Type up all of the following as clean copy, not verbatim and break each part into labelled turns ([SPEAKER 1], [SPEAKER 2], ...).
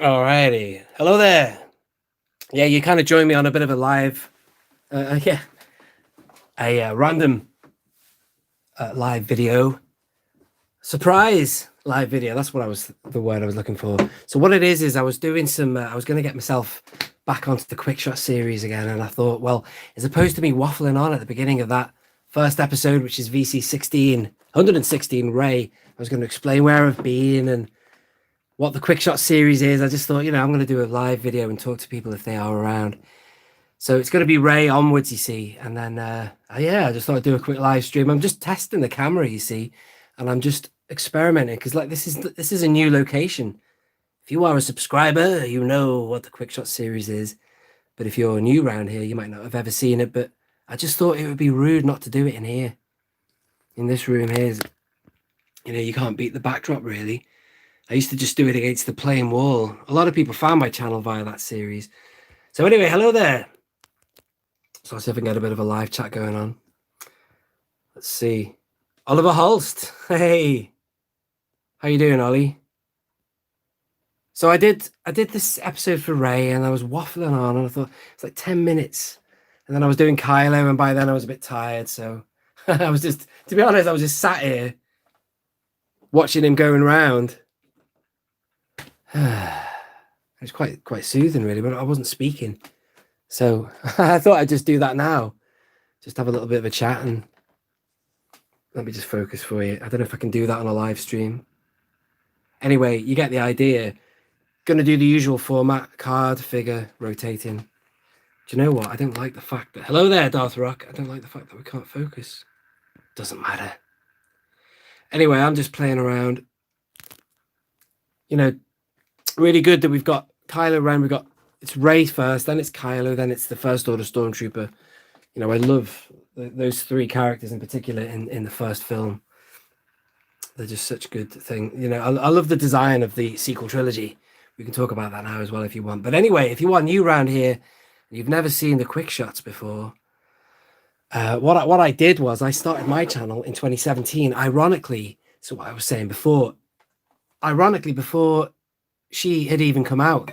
[SPEAKER 1] Alrighty. Hello there. Yeah, you kind of joined me on a bit of a live, yeah, a random live video. Surprise live video. That's what the word I was looking for. So what it is I was doing I was going to get myself back onto the Quickshot series again. And I thought, well, as opposed to me waffling on at the beginning of that first episode, which is VC 116 Ray, I was going to explain where I've been and what the Quickshot series is. I just thought, I'm going to do a live video and talk to people if they are around. So it's going to be Ray onwards, you see. And then, yeah, I just thought I'd do a quick live stream. I'm just testing the camera, you see, and I'm just experimenting because like this is a new location. If you are a subscriber, you know what the Quickshot series is. But if you're new around here, you might not have ever seen it. But I just thought it would be rude not to do it in here. In this room here, you can't beat the backdrop, really. I used to just do it against the plain wall. A lot of people found my channel via that series. So anyway, hello there. So let's see if I can get a bit of a live chat going on. Let's see. Oliver Holst. Hey. How you doing, Ollie? So I did this episode for Ray and I was waffling on and I thought it's like 10 minutes. And then I was doing Kylo and by then I was a bit tired. So I was just, to be honest, I was just sat here watching him going around. It was quite soothing, really, but I wasn't speaking. So I thought I'd just do that now. Just have a little bit of a chat and let me just focus for you. I don't know if I can do that on a live stream. Anyway, you get the idea. Going to do the usual format, card, figure, rotating. Do you know what? I don't like the fact that... Hello there, Darth Rock. I don't like the fact that we can't focus. Doesn't matter. Anyway, I'm just playing around. Really good that we've got Kylo Ren. It's Rey first, then it's Kylo, then it's the First Order Stormtrooper. I love those three characters in particular in the first film. They're just such a good thing. I love the design of the sequel trilogy. We can talk about that now as well if you want. But anyway, if you are new around here and you've never seen the Quickshots before, what I did was I started my channel in 2017. Ironically, so what I was saying before, before she had even come out.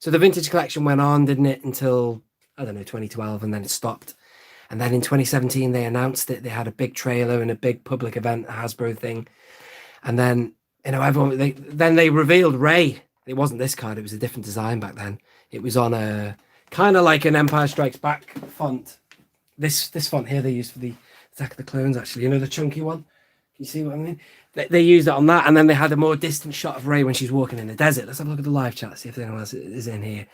[SPEAKER 1] So the vintage collection went on, didn't it, until, I don't know, 2012, and then it stopped. And then in 2017, they announced it. They had a big trailer and a big public event, a Hasbro thing. And then, they revealed Rey. It wasn't this card. It was a different design back then. It was on a kind of like an Empire Strikes Back font. This font here they used for the Attack of the Clones, actually. The chunky one? Can you see what I mean? They used it on that, and then they had a more distant shot of Rey when she's walking in the desert. Let's have a look at the live chat, see if anyone else is in here.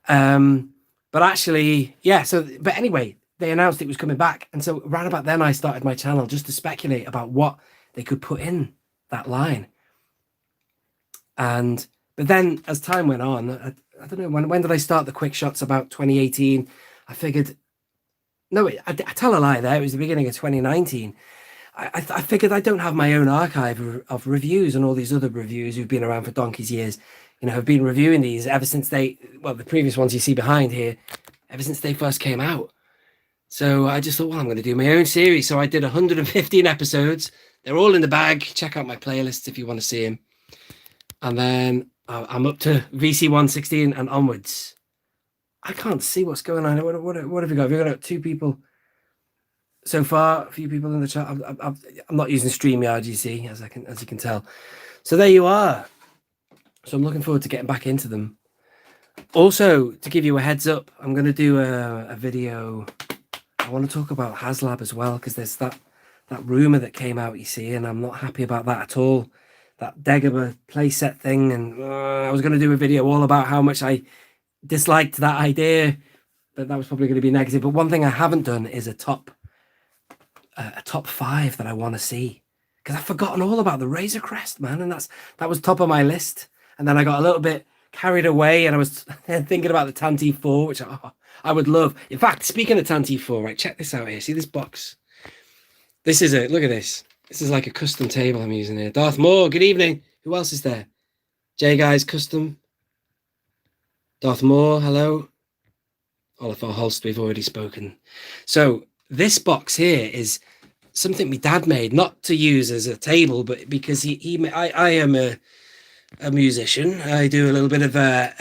[SPEAKER 1] But actually, yeah, but anyway, they announced it was coming back. And so around about then, I started my channel just to speculate about what they could put in that line. But then as time went on, I don't know, when did I start the Quickshots? About 2018. I figured, no, I tell a lie there. It was the beginning of 2019. I figured I don't have my own archive of reviews, and all these other reviewers who've been around for donkey's years, have been reviewing these ever since the previous ones you see behind here, ever since they first came out. So I just thought, well, I'm going to do my own series. So I did 115 episodes. They're all in the bag. Check out my playlists if you want to see them. And then I'm up to VC 116 and onwards. I can't see what's going on. What have we got? We've got 2 people. So far, a few people in the chat. I'm not using StreamYard, you see, as you can tell. So there you are. So I'm looking forward to getting back into them. Also, to give you a heads up, I'm going to do a video. I want to talk about HasLab as well, because there's that rumor that came out, you see, and I'm not happy about that at all. That Dagobah playset thing, and I was going to do a video all about how much I disliked that idea, but that was probably going to be negative. But one thing I haven't done is a top 5 that I want to see, because I've forgotten all about the Razor Crest, man, and that was top of my list. And then I got a little bit carried away, and I was thinking about the Tantive 4, which I would love. In fact, speaking of Tantive 4, right, check this out here. See this box? This is it. Look at this. This is like a custom table I'm using here. Darth Moore, good evening. Who else is there? J Guys Custom. Darth Moore, hello. Oliver Holst, we've already spoken. So this box here is something my dad made, not to use as a table, but because I am a a musician. I do a little bit of my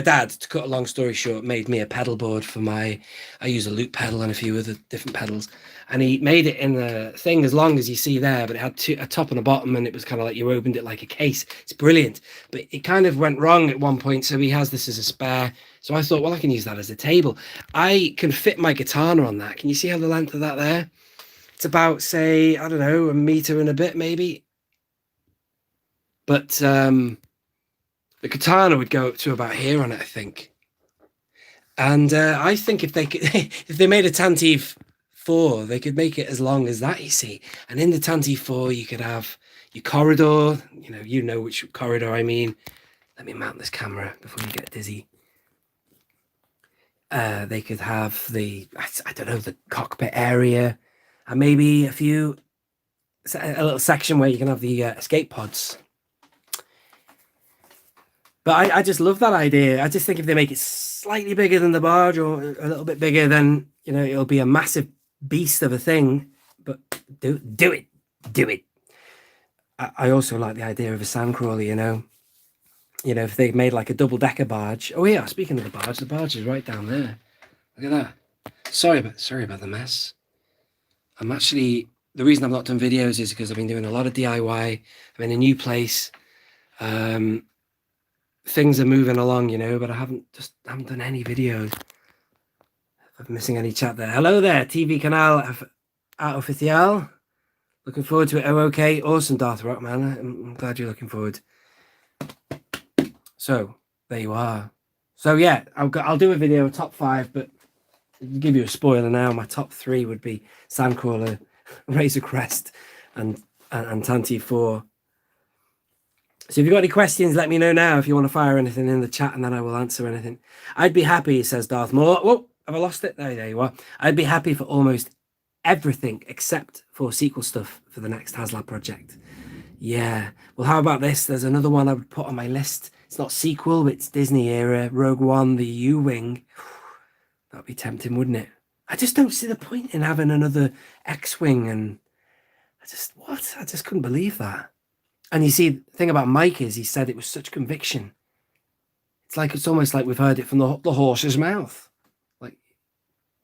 [SPEAKER 1] dad, to cut a long story short, made me a pedal board for I use a loop pedal and a few other different pedals. And he made it in the thing as long as you see there, but it had a top and a bottom, and it was kind of like you opened it like a case. It's brilliant. But it kind of went wrong at one point, so he has this as a spare. So I thought, well, I can use that as a table. I can fit my guitar on that. Can you see how the length of that there? It's about, say, I don't know, a meter and a bit maybe. But the katana would go up to about here on it, I think. And I think if they could, if they made a Tantive 4, they could make it as long as that, you see. And in the Tantive 4, you could have your corridor. You know which corridor I mean. Let me mount this camera before you get dizzy. They could have the, I don't know, the cockpit area, and maybe a little section where you can have the escape pods. But I just love that idea. I just think if they make it slightly bigger than the barge, or a little bit bigger, then it'll be a massive beast of a thing. But do it. I also like the idea of a sandcrawler. If they made like a double-decker barge. Oh yeah, speaking of the barge is right down there. Look at that. Sorry about the mess. The reason I've not done videos is because I've been doing a lot of DIY. I'm in a new place. Things are moving along, but I haven't done any videos. I'm missing any chat there. Hello there, TV Canal Oficial. Looking forward to it. Oh, okay. Awesome, Darth Rock, man. I'm glad you're looking forward. So, there you are. So, yeah, I'll do a video, top 5, but I'll give you a spoiler now. My top 3 would be Sandcrawler, Razor Crest, and Tantive 4. So if you've got any questions, let me know now if you want to fire anything in the chat, and then I will answer anything. I'd be happy, says Darth Maul. Whoa, have I lost it? There you are. I'd be happy for almost everything except for sequel stuff for the next HasLab project. Yeah. Well, how about this? There's another one I would put on my list. It's not sequel, but it's Disney era. Rogue One, the U-Wing. That'd be tempting, wouldn't it? I just don't see the point in having another X-Wing, and I just couldn't believe that. And you see, the thing about Mike is he said it was such conviction. It's almost like we've heard it from the horse's mouth. Like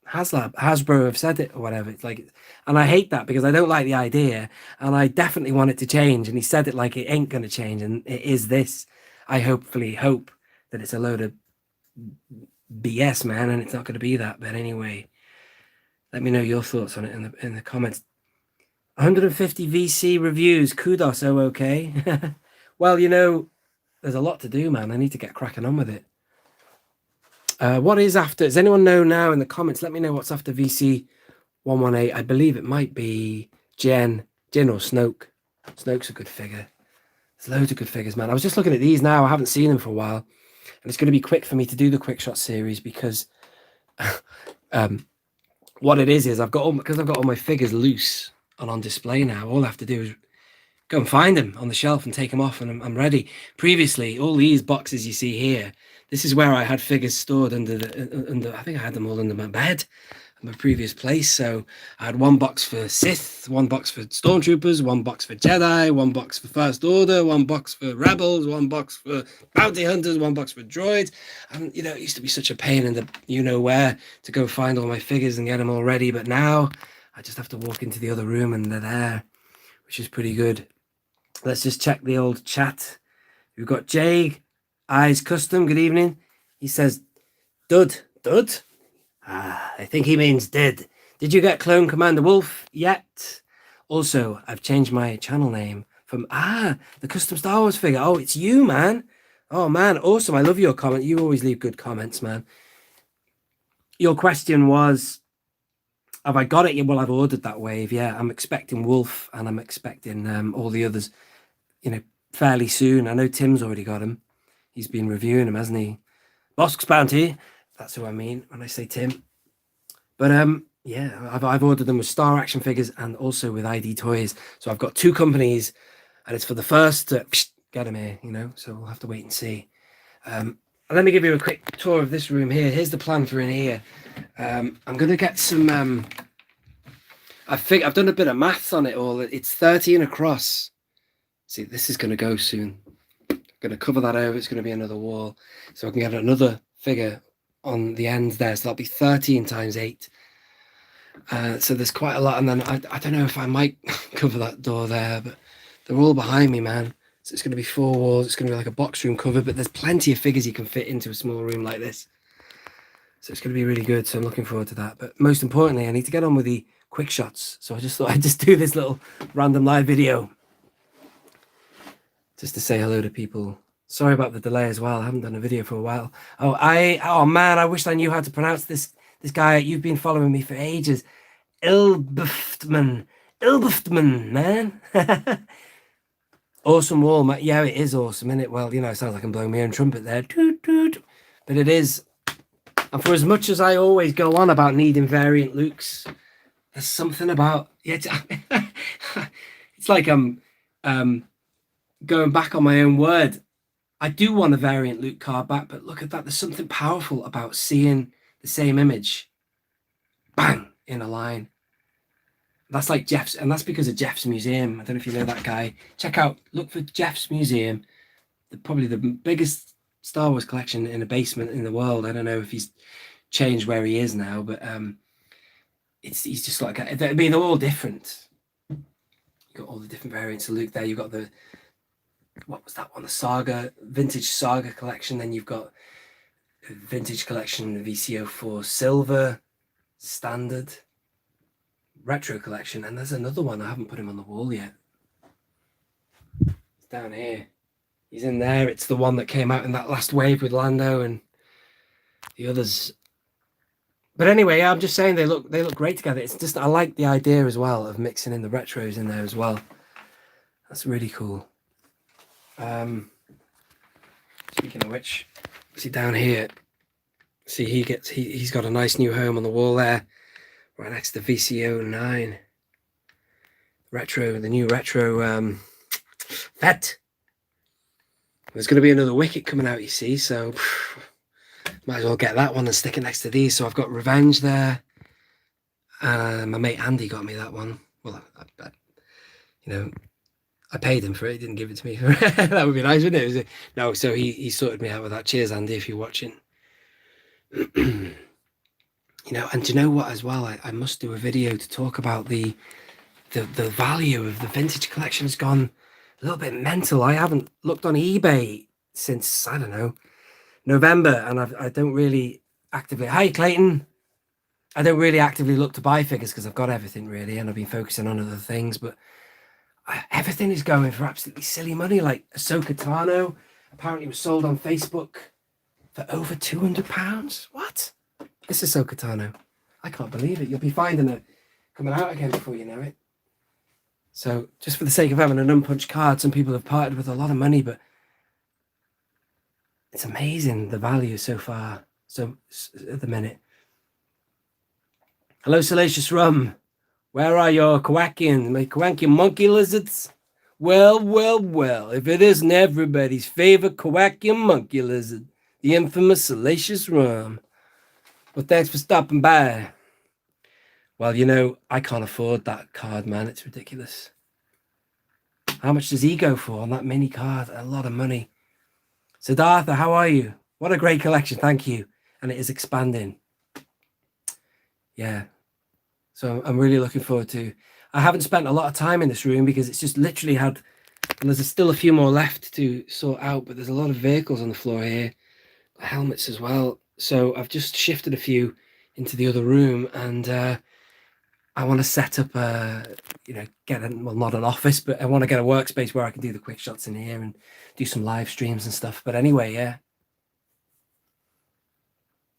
[SPEAKER 1] Hasbro have said it or whatever. And I hate that because I don't like the idea, and I definitely want it to change. And he said it like it ain't going to change, and it is this. I hopefully hope that it's a load of BS, man, and it's not going to be that. But anyway, let me know your thoughts on it in the comments. 150 VC reviews. Kudos, oh, okay. Well, there's a lot to do, man. I need to get cracking on with it. What is after? Does anyone know now in the comments? Let me know what's after VC 118. I believe it might be Jin or Snoke. Snoke's a good figure. There's loads of good figures, man. I was just looking at these now. I haven't seen them for a while. And it's going to be quick for me to do the Quickshot series because what it is I've got all my figures loose and on display now. All I have to do is go and find them on the shelf and take them off, and I'm ready. Previously, all these boxes you see here, this is where I had figures stored under I think I had them all under my bed at my previous place. So I had one box for Sith, one box for Stormtroopers, one box for Jedi, one box for First Order, one box for Rebels, one box for Bounty Hunters, one box for Droids. And it used to be such a pain in the where to go find all my figures and get them all ready, but now I just have to walk into the other room and they're there, which is pretty good. Let's just check the old chat. We've got Jay Eyes Custom. Good evening. He says, Dud. I think he means did. Did you get Clone Commander Wolf yet? Also, I've changed my channel name from the custom Star Wars figure. Oh, it's you, man. Oh, man. Awesome. I love your comment. You always leave good comments, man. Your question was, have I got it? Well, I've ordered that wave. Yeah, I'm expecting Wolf, and I'm expecting all the others, fairly soon. I know Tim's already got him. He's been reviewing them, hasn't he? Bosk's Bounty. That's who I mean when I say Tim. But yeah, I've ordered them with Star Action figures and also with ID Toys. So I've got 2 companies, and it's for the first to get them here, So we'll have to wait and see. Let me give you a quick tour of this room here. Here's the plan for in here. I'm going to get some... I've done a bit of maths on it all. It's 13 across. See, this is going to go soon. I'm going to cover that over. It's going to be another wall. So I can get another figure on the ends there. So that'll be 13 times 8. So there's quite a lot. And then I don't know if I might cover that door there, but they're all behind me, man. So it's going to be 4 walls. It's going to be like a box room cover, but there's plenty of figures you can fit into a small room like this. So it's going to be really good. So I'm looking forward to that. But most importantly, I need to get on with the quick shots. So I just thought I'd just do this little random live video just to say hello to people. Sorry about the delay as well. I haven't done a video for a while. Oh man, I wish I knew how to pronounce this guy. You've been following me for ages. Ilbuftman, man. Awesome wall, man. Yeah, it is awesome, isn't it? Well, you know, it sounds like I'm blowing my own trumpet there. Toot, toot. But it is. And for as much as I always go on about needing variant looks, there's something about it's like I'm going back on my own word. I do want a variant Luke card back, but look at that. There's something powerful about seeing the same image, bang, in a line. That's like Jeff's, and that's because of Jeff's Museum. I don't know if you know that guy. Look for Jeff's Museum. Probably the biggest Star Wars collection in a basement in the world. I don't know if he's changed where he is now, but he's just like, I mean, they're all different. You've got all the different variants of Luke there. You've got what was that one? The Saga, Vintage Saga collection. Then you've got a Vintage collection, VCO4 Silver, Standard, Retro collection. And there's another one. I haven't put him on the wall yet. It's down here. He's in there. It's the one that came out in that last wave with Lando and the others. But anyway, yeah, I'm just saying they look great together. It's just, I like the idea as well of mixing in the retros in there as well. That's really cool. Speaking of which, see down here, see he's got a nice new home on the wall there, right next to VCO9. The new retro vet. There's going to be another Wicket coming out, you see, so might as well get that one and stick it next to these. So I've got Revenge there. My mate Andy got me that one. Well, I paid him for it. He didn't give it to me. That would be nice, wouldn't it? No, so he sorted me out with that. Cheers, Andy, if you're watching. And do you know what as well? I must do a video to talk about the value of the vintage collection has gone a little bit mental. I haven't looked on eBay since, I don't know, November, and I don't really actively... Hi, Clayton. I don't really actively look to buy figures because I've got everything, really, and I've been focusing on other things, but everything is going for absolutely silly money. Like Ahsoka Tano apparently was sold on Facebook for over £200. What? This is Ahsoka Tano. I can't believe it. You'll be finding it coming out again before you know it. So just for the sake of having an unpunched card, some people have parted with a lot of money, but it's amazing the value so far. So at the minute. Hello, Salacious Rum. Where are your quacking, my quacking monkey lizards? Well, if it isn't everybody's favorite quacking monkey lizard, the infamous Salacious Rum. Well, thanks for stopping by. Well, I can't afford that card, man. It's ridiculous. How much does he go for on that mini card? A lot of money. Siddhartha, how are you? What a great collection. Thank you. And it is expanding. Yeah. So I'm really looking forward to... I haven't spent a lot of time in this room because it's just literally had... And there's still a few more left to sort out, but there's a lot of vehicles on the floor here. Helmets as well. So I've just shifted a few into the other room, and I want to set up not an office, but I want to get a workspace where I can do the quick shots in here and do some live streams and stuff. But anyway, yeah.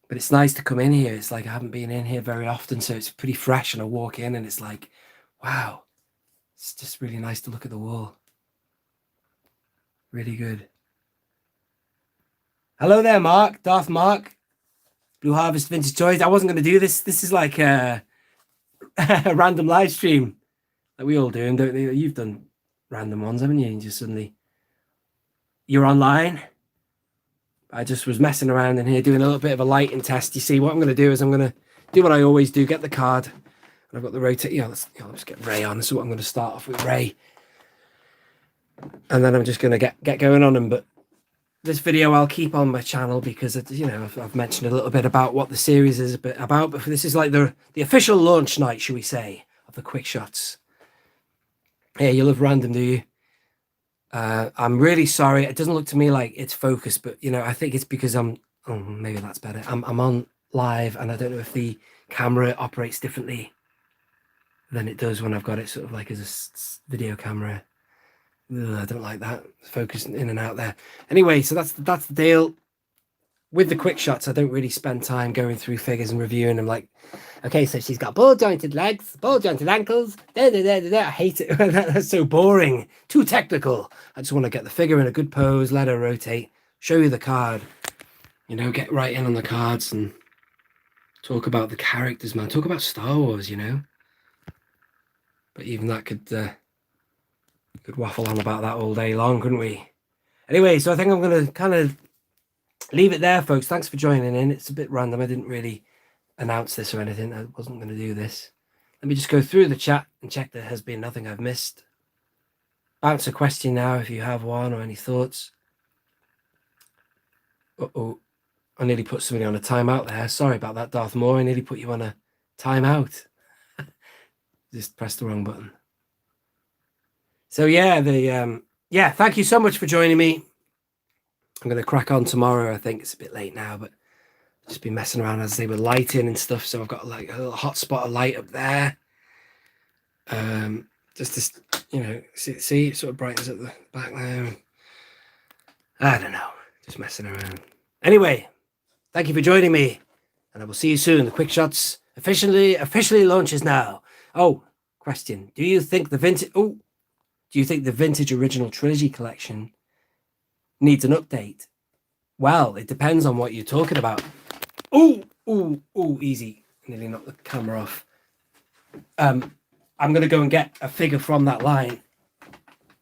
[SPEAKER 1] But it's nice to come in here. It's like I haven't been in here very often, so it's pretty fresh, and I walk in and it's like, wow. It's just really nice to look at the wall. Really good. Hello there, Mark. Darth Mark. Blue Harvest Vintage Toys. I wasn't going to do this. This is like a random live stream that we all do. And you've done random ones, haven't you? And just suddenly you're online. I just was messing around in here doing a little bit of a lighting test. You see, what I'm going to do is I'm going to do what I always do, get the card. And I've got the rotate. Let's get Ray on. So I'm going to start off with Ray. and then I'm just going to get going on them. But this video I'll keep on my channel because I've mentioned a little bit about what the series is a bit about. But this is like the official launch night, should we say, of the Quickshots. Yeah, you love random, do you? I'm really sorry. It doesn't look to me like it's focused, but I think it's because maybe that's better. I'm on live, and I don't know if the camera operates differently than it does when I've got it sort of like as a video camera. Ugh, I don't like that focusing in and out there. Anyway, so that's the deal with the quick shots. I don't really spend time going through figures and reviewing them. Like, okay, so she's got ball jointed legs, ball jointed ankles. I hate it. That's so boring, too technical. I just want to get the figure in a good pose, let her rotate, show you the card, get right in on the cards and talk about the characters, man. Talk about Star Wars, But even that could waffle on about that all day long, couldn't we? Anyway, so I think I'm going to kind of leave it there, folks. Thanks for joining in. It's a bit random. I didn't really announce this or anything. I wasn't going to do this. Let me just go through the chat and check there has been nothing I've missed. Bounce a question now if you have one or any thoughts. Uh-oh. I nearly put somebody on a timeout there. Sorry about that, Darth Maul. I nearly put you on a timeout. Just pressed the wrong button. So yeah, thank you so much for joining me. I'm going to crack on tomorrow. I think it's a bit late now, but I've just been messing around, as I say, with lighting and stuff. So I've got like a little hot spot of light up there. Just to, see it sort of brightens at the back there. I don't know, just messing around. Anyway, thank you for joining me, and I will see you soon. The Quickshots officially launches now. Oh, question: Do you think the vintage original trilogy collection needs an update? Well, it depends on what you're talking about. Ooh, easy. Nearly knocked the camera off. I'm going to go and get a figure from that line,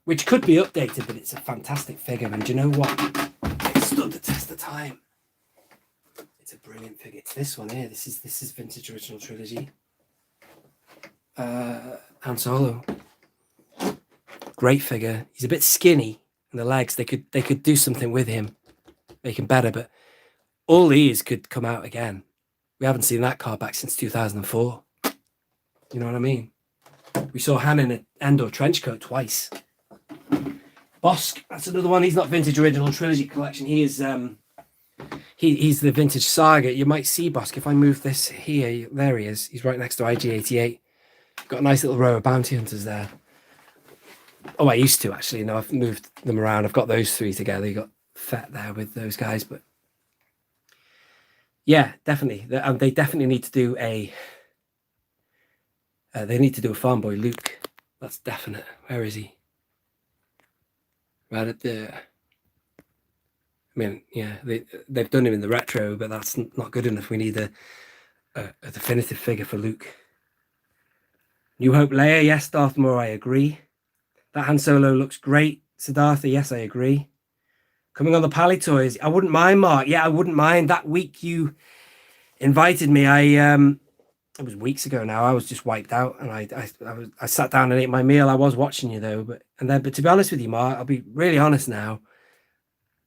[SPEAKER 1] which could be updated, but it's a fantastic figure. And do you know what? It stood the test of time. It's a brilliant figure. It's this one here. This is vintage original trilogy. Han Solo. Great figure. He's a bit skinny in the legs. They could do something with him, make him better. But all these could come out again. We haven't seen that card back since 2004. You know what I mean? We saw Han in an Endor trench coat twice. Bosk, that's another one. He's not vintage original trilogy collection. He is he's the vintage saga. You might see Bosk if I move this here. There he is. He's right next to IG-88. Got a nice little row of bounty hunters there. Oh, I used to actually. No, I've moved them around. I've got those three together. You got Fett there with those guys, but yeah, definitely. They definitely need to do a. They need to do a Farm Boy Luke. That's definite. Where is he? Right at there. I mean, yeah, they've done him in the retro, but that's not good enough. We need a definitive figure for Luke. New Hope Leia, yes, Darth Maul, I agree. That Han Solo looks great. Siddhartha, yes, I agree. Coming on the Pally Toys, I wouldn't mind, Mark. Yeah, I wouldn't mind. That week you invited me, it was weeks ago now. I was just wiped out, and I sat down and ate my meal. I was watching you though, but to be honest with you, Mark, I'll be really honest now.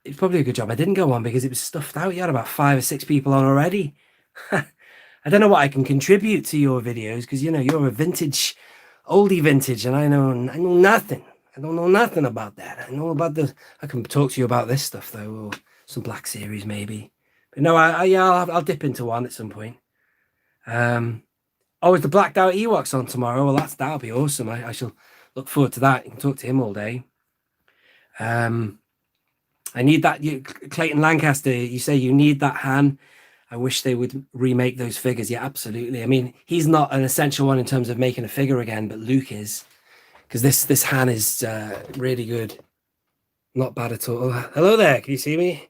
[SPEAKER 1] It's probably a good job I didn't go on because it was stuffed out. You had about 5 or 6 people on already. I don't know what I can contribute to your videos because you're a oldie vintage, and I know nothing. I don't know nothing about that. I can talk to you about this stuff though, or some Black Series maybe. But no, I'll dip into one at some point. Is the blacked out Ewoks on tomorrow? Well, that'll be awesome. I shall look forward to that. You can talk to him all day. I need that. Clayton Lancaster, you say you need that Han. I wish they would remake those figures. Yeah, absolutely. I mean, he's not an essential one in terms of making a figure again, but Luke is, because this Han is really good. Not bad at all. Hello there. Can you see me?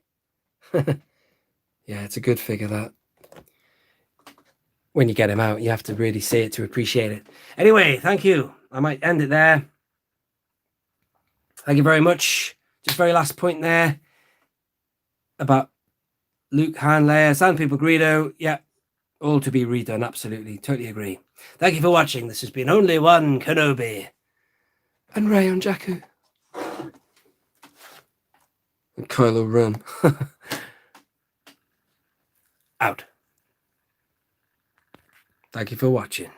[SPEAKER 1] Yeah, it's a good figure, that. When you get him out, you have to really see it to appreciate it. Anyway, thank you. I might end it there. Thank you very much. Just very last point there about Luke, Han, Leia, Sand People, Greedo. Yeah, all to be redone. Absolutely. Totally agree. Thank you for watching. This has been Only One Kenobi and Ray on Jakku. And Kylo Ren. Out. Thank you for watching.